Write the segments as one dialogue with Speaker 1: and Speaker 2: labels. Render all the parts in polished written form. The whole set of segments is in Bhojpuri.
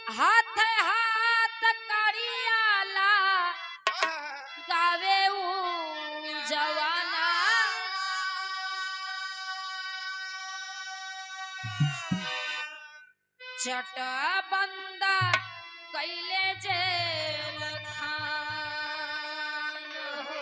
Speaker 1: हाथ हाथ कड़ियाला गावे ऊ जवाना चट बंदा कैले जेल खान हो।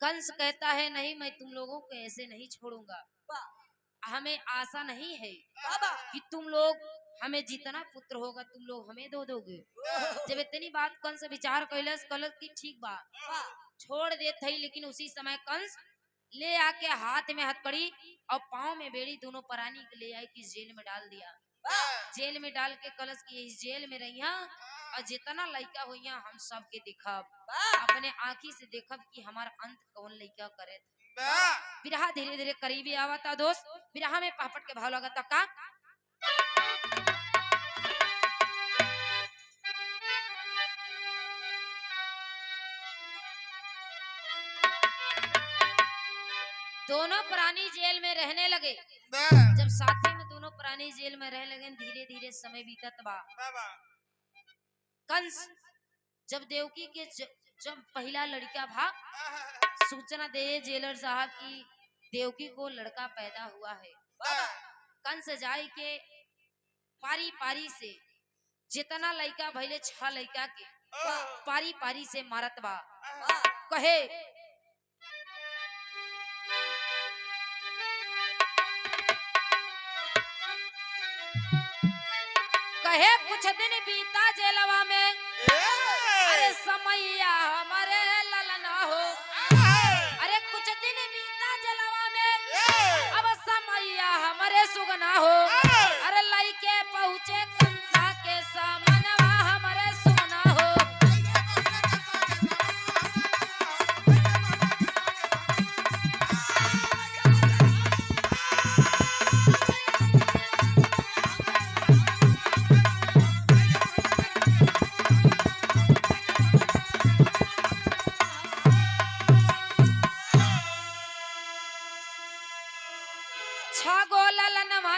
Speaker 1: कंस कहता है नहीं, मैं तुम लोगों को ऐसे नहीं छोड़ूंगा। हमें आशा नहीं है कि तुम लोग हमें जितना पुत्र होगा तुम लोग हमें दो दोगे। जब इतनी बात कंस विचार कैलस की ठीक बात छोड़ देते ही, लेकिन उसी समय कंस ले आके हाथ में हथकड़ी और पाँव में बेड़ी दोनों प्राणी के ले आए कि जेल में डाल दिया। जेल में डाल के कलश की इस जेल में रहिया और जितना लड़का हुआ हम सब के देखब, अपने आँखी से देखब कि हमारा अंत कौन लड़का करे। बिरहा धीरे धीरे करीबी आवता दोस्त। बिरहा में पापट के भाव लगता का दोनों प्राणी जेल में रहने लगे। जब साथी में दोनों प्राणी जेल में रह लगे, धीरे धीरे समय बीतत बा। कंस जब देवकी के जब पहला लड़का भा सूचना दे जेलर साहब की देवकी को लड़का पैदा हुआ है। कंस जाए के पारी पारी से जितना लड़का भैले 6 लड़का के पारी पारी से मारत बा। कहे कुछ दिन बीता जेलवा में, अरे समैया हमारे ललना हो। अरे कुछ दिन बीता जेलवा में, अब समैया हमारे सुगना हो। अरे लइके पहुँचे कंसा के सामनवा हमारे सुगना हो।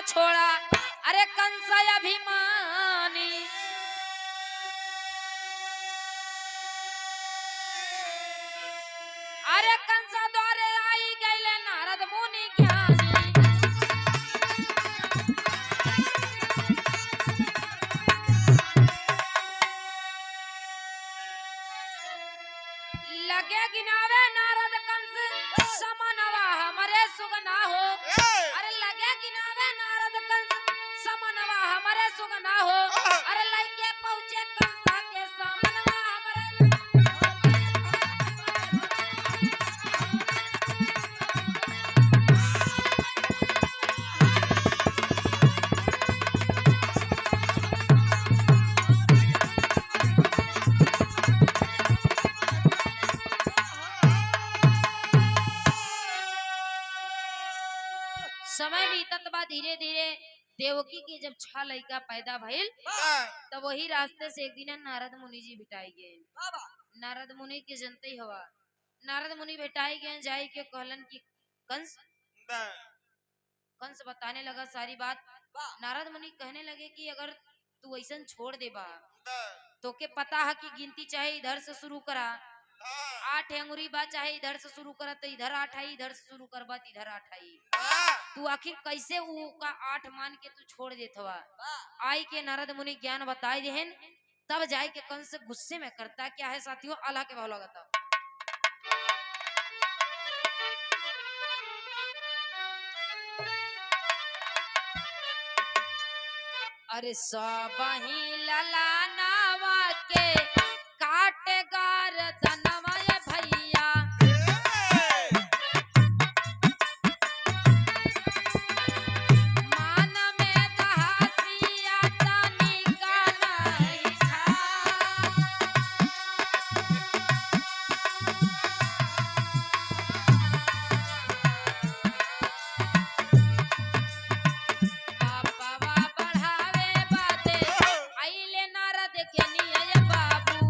Speaker 1: छोड़ा अरे कंस अभिमानी, अरे कंस द्वारे आई गईले नारद मुनि ज्ञानी। लगे गिनावे नारद कंस समनवा हमारे सुगना हो। अरे लगे गिनावे नारद कंस समनवा हमारे सुगना हो। अरे लइके पहुँचे कंसा के समनवा हमारे समय बीतत बा। धीरे धीरे देवकी की जब 6 लड़का पैदा भइल, तब वही रास्ते से एक दिन नारद मुनि जी भेटाई गए। नारद मुनि के जनते ही हवा। नारद मुनि भेटाई गए, जाए के कहलन कि कंस बताने लगा सारी बात। नारद मुनि कहने लगे कि अगर तू ऐसा छोड़ दे बा तो के पता है कि गिनती चाहे इधर से शुरू करा, 8 अंगुरी बा, चाहे इधर से शुरू करा तो इधर 8 आई, इधर से शुरू करबा तो इधर 8 आई। तू आखिर कैसे वो का 8 मान के तू छोड़ देत हवा। आई के नारद मुनि ज्ञान बताए देहन, तब जाए के कंस गुस्से में करता क्या है साथियों, अल्लाह के भाव लगाता। अरे सबही ललानावा के काटे गर्दनवा भैया, मान में दहासिया तनिका नहीं खा। बाबा बढ़ावे बाते आइले नारद के निय बाबू।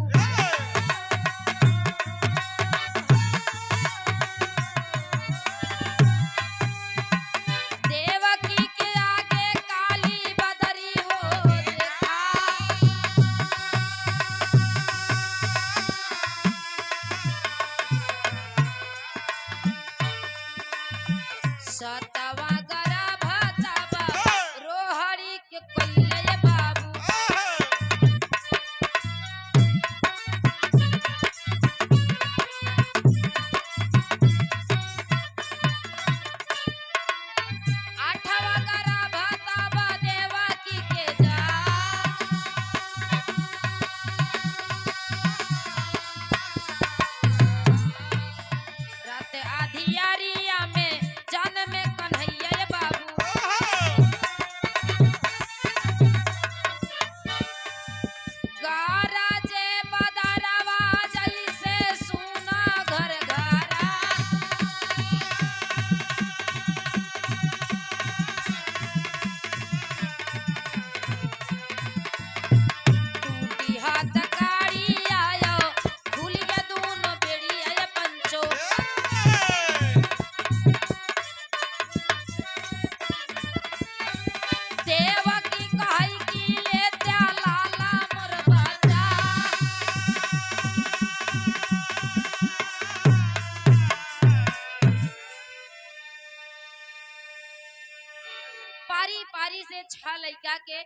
Speaker 1: तलवारी से 6 लड़का के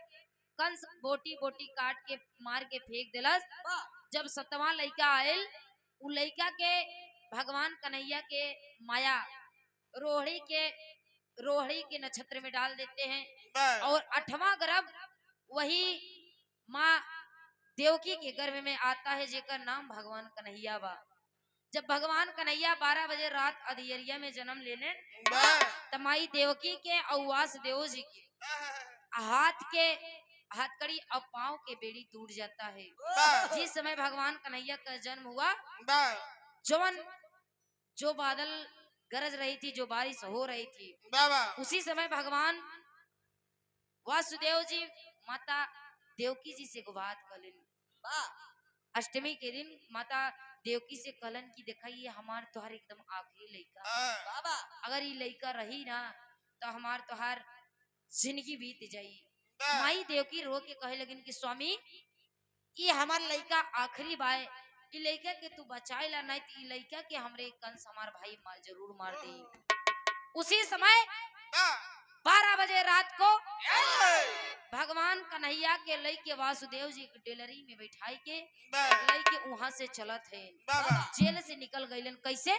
Speaker 1: कंस बोटी बोटी काट के मार के फेंक दिलस। जब 7वां लड़का आयल, उ लड़का के भगवान कन्हैया के माया रोहिणी के नक्षत्र में डाल देते हैं और 8वां गर्भ वही माँ देवकी के गर्भ में आता है, जेकर नाम भगवान कन्हैया बा। जब भगवान कन्हैया 12 बजे रात अधियरिया में जन्म लेने, तब माई देवकी के और वासुदेव जी के हाथकड़ी और पांव के बेड़ी टूट जाता है। जिस समय भगवान कन्हैया का जन्म हुआ, जो बादल गरज रही थी, जो बारिश हो रही थी, उसी समय भगवान वासुदेव जी माता देवकी जी से बात कलन। अष्टमी के दिन माता देवकी से कहलन कि देखा ये हमार तोहार एकदम आखिरी लड़का, अगर ये लड़का रही ना तो हमार तोहार जिंदगी बीत जाई। माई देवकी रो के कहे लगिन कि स्वामी ये हमार लड़का आखिरी बाय, ये लड़का के तू बचाए ला, नहीं तो ये लड़का के हमरे कंस हमार भाई जरूर मार दे। उसी समय 12 बजे रात को भगवान कन्हैया के लई के वासुदेव जी के डेलरी में बैठाई के लई के वहां से चलत है, जेल से निकल गईलन। कैसे?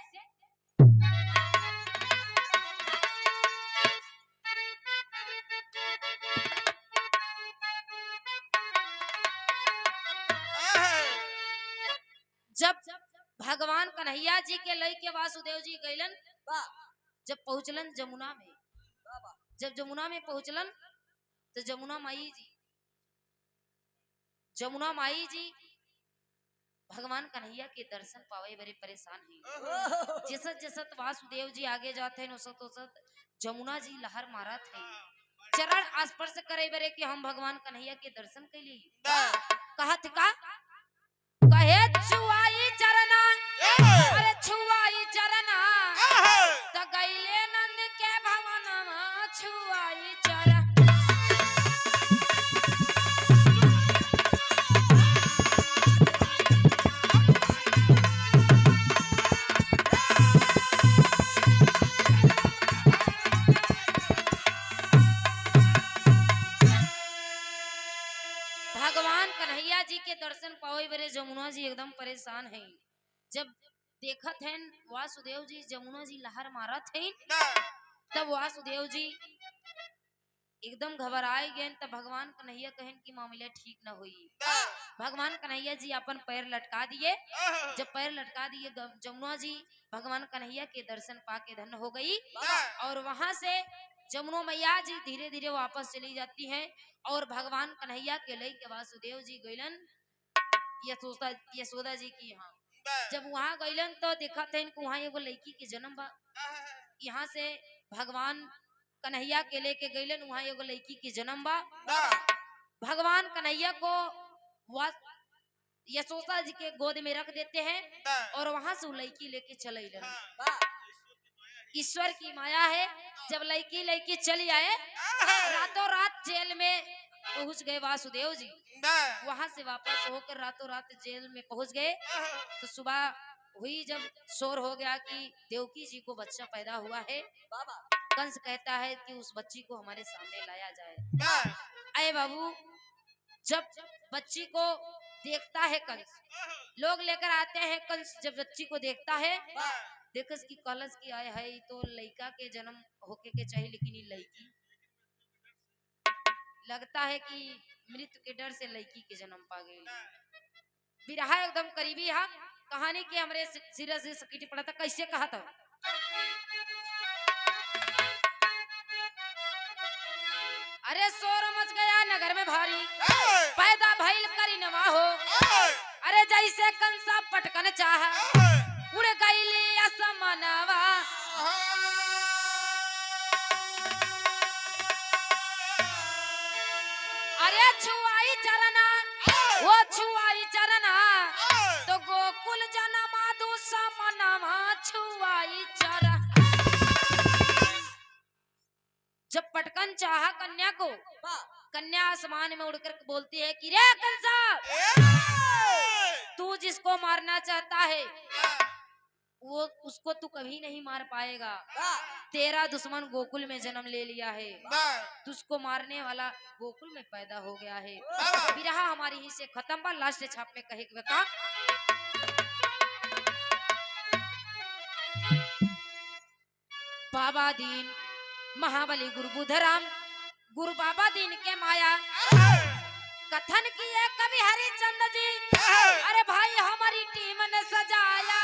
Speaker 1: जब भगवान कन्हैया जी के लई के वासुदेव जी गईलन, जब पहुंचलन जमुना में, जब जमुना में पहुंचलन तो जमुना माई जी भगवान कन्हैया के दर्शन पावे बड़े परेशान हैं। जैसत जैसत वासुदेव जी आगे जाते हैं, उसत जमुना जी लहर मारत है, चरण स्पर्श करे बरे कि हम भगवान कन्हैया के दर्शन के लिए कहत का कहे छुआई चरना, अरे छुआई चरना तो गईले नंद के भवन में छुआई चरण। भगवान कन्हैया जी के दर्शन पावे बरे जमुना जी एकदम परेशान हैं। जब देखत हैं वासुदेव जी जमुना जी लहर मारत हैं, तब वासुदेव जी एकदम घबराए गए। तब भगवान कन्हैया कहन कि मामला ठीक न हुई। भगवान कन्हैया जी अपन पैर लटका दिए। जब पैर लटका दिए, जमुना जी भगवान कन्हैया के दर्शन पाके धन्य हो गई और वहां से जमुना मैया जी धीरे धीरे वापस चली जाती हैं और भगवान कन्हैया के लई के वासुदेव जी गईलन यशोदा जी की यहाँ। जब वहां गईलन तो देखा थे इनको वहां एगो लड़की के जन्म बा। यहाँ से भगवान कन्हैया के लेके गईलन, वहां एगो लड़की के जन्म बा। भगवान कन्हैया को यशोदा जी के गोद में रख देते हैं और वहां से लड़की लेके चले। ईश्वर की माया है। जब लड़की चली आए, रातों रात जेल में पहुंच गए वासुदेव जी। वहां से वापस होकर रातों रात जेल में पहुंच गए तो सुबह हुई, जब शोर हो गया कि देवकी जी को बच्चा पैदा हुआ है। कंस कहता है कि उस बच्ची को हमारे सामने लाया जाए। अरे बाबू, जब बच्ची को देखता है कंस, लोग लेकर आते हैं। कंस जब बच्ची को देखता है, देखस की कलश की आए है तो लड़का के जन्म होके के चाहिए, लेकिन ये लड़की लगता है कि मृत्यु के डर से लड़की के जन्म पा गई। बिरहा एकदम करीबी है कहानी के हमरे सिरा से सकीटी पड़ा था। कैसे कहा था? अरे शोर मच गया नगर में भारी, पैदा भइल करी नवा हो। अरे जैसे कंसा पटकन चाहा, उड़ गईली असमनवा। अरे छुआई चरना, वो छुआई चरना तो गोकुल जनमा दुसमनवा छुआई चरना। जब पटकन चाहा कन्या को, कन्या आसमान में उड़कर बोलती है कि रे कंसा, तू जिसको मारना चाहता है वो उसको तू कभी नहीं मार पाएगा। तेरा दुश्मन गोकुल में जन्म ले लिया है, तुझको मारने वाला गोकुल में पैदा हो गया है। बिरहा हमारी ही से खत्म बा। लास्ट छाप में कहे के बता, बाबा दीन महाबली गुरु बुधराम, गुरु बाबा दीन के माया कथन किए कवि हरिचंद जी। अरे भाई हमारी टीम ने सजाया,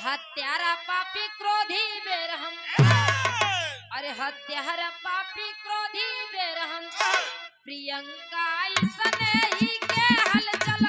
Speaker 1: हत्यारा पापी क्रोधी बेरहम, अरे हत्यारा पापी क्रोधी बेरहम, प्रियंका इसने ही के हलचल